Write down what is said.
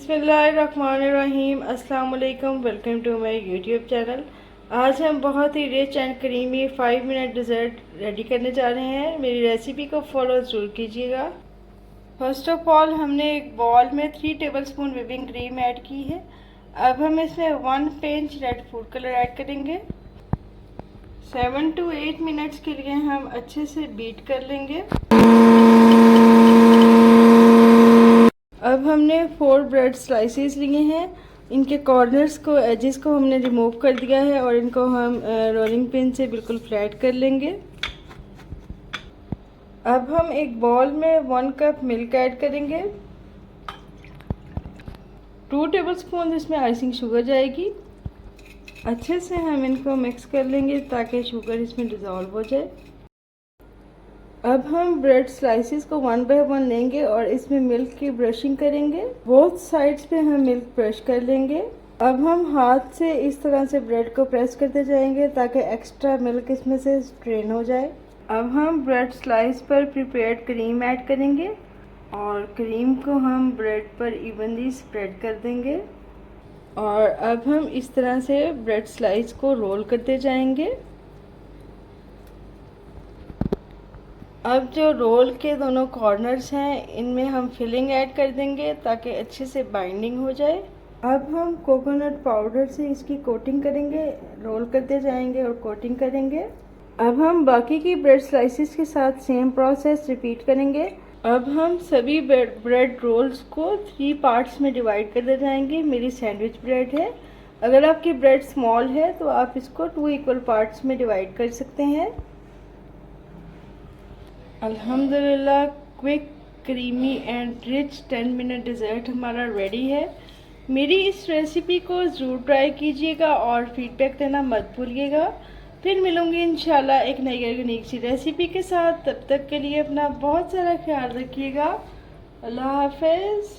बिस्मिल्लाहिर्रहमानिर्रहीम। अस्सलाम वालेकुम। Welcome to my YouTube channel. आज हम बहुत ही rich and creamy 5 minute dessert ready करने जा रहे हैं। मेरी रेसिपी को फॉलो ज़रूर कीजिएगा। फर्स्ट ऑफ ऑल हमने एक बॉल में 3 टेबलस्पून व्हिपिंग क्रीम ऐड की है। अब हम इसमें 1 pinch red food colour add करेंगे। 7 to 8 मिनट्स के लिए हम अच्छे से बीट कर लेंगे। अब हमने 4 ब्रेड स्लाइसेस लिए हैं। इनके कॉर्नर्स को, एजेस को हमने रिमूव कर दिया है और इनको हम रोलिंग पिन से बिल्कुल फ्लैट कर लेंगे। अब हम एक बॉल में 1 कप मिल्क ऐड करेंगे। 2 टेबलस्पून इसमें आइसिंग शुगर जाएगी। अच्छे से हम इनको मिक्स कर लेंगे ताकि शुगर इसमें डिज़ोल्व हो जाए। अब हम ब्रेड स्लाइसेस को 1 बाय 1 लेंगे और इसमें मिल्क की ब्रशिंग करेंगे। बोथ साइड्स पे हम मिल्क ब्रश कर लेंगे। अब हम हाथ से इस तरह से ब्रेड को प्रेस करते जाएंगे ताकि एक्स्ट्रा मिल्क इसमें से स्ट्रेन हो जाए। अब हम ब्रेड स्लाइस पर प्रिपेयर्ड क्रीम ऐड करेंगे और क्रीम को हम ब्रेड पर इवनली स्प्रेड कर देंगे और अब हम इस तरह से ब्रेड स्लाइस को रोल करते जाएंगे। अब जो रोल के दोनों कॉर्नर्स हैं इनमें हम फिलिंग ऐड कर देंगे ताकि अच्छे से बाइंडिंग हो जाए। अब हम कोकोनट पाउडर से इसकी कोटिंग करेंगे, रोल करते जाएंगे और कोटिंग करेंगे। अब हम बाकी की ब्रेड स्लाइसेस के साथ सेम प्रोसेस रिपीट करेंगे। अब हम सभी ब्रेड रोल्स को 3 पार्ट्स में डिवाइड करते जाएंगे। मेरी सैंडविच ब्रेड है। अगर आपकी ब्रेड स्मॉल है तो आप इसको 2 इक्वल पार्ट्स में डिवाइड कर सकते हैं। अल्हम्दुलिल्लाह quick, creamy and rich 10 minute dessert हमारा रेडी है। मेरी इस रेसिपी को ज़रूर ट्राई कीजिएगा और फीडबैक देना मत भूलिएगा। फिर मिलूँगी इंशाल्लाह एक नई यूनिक सी रेसिपी के साथ। तब तक के लिए अपना बहुत सारा ख्याल रखिएगा। अल्लाह हाफ़िज़।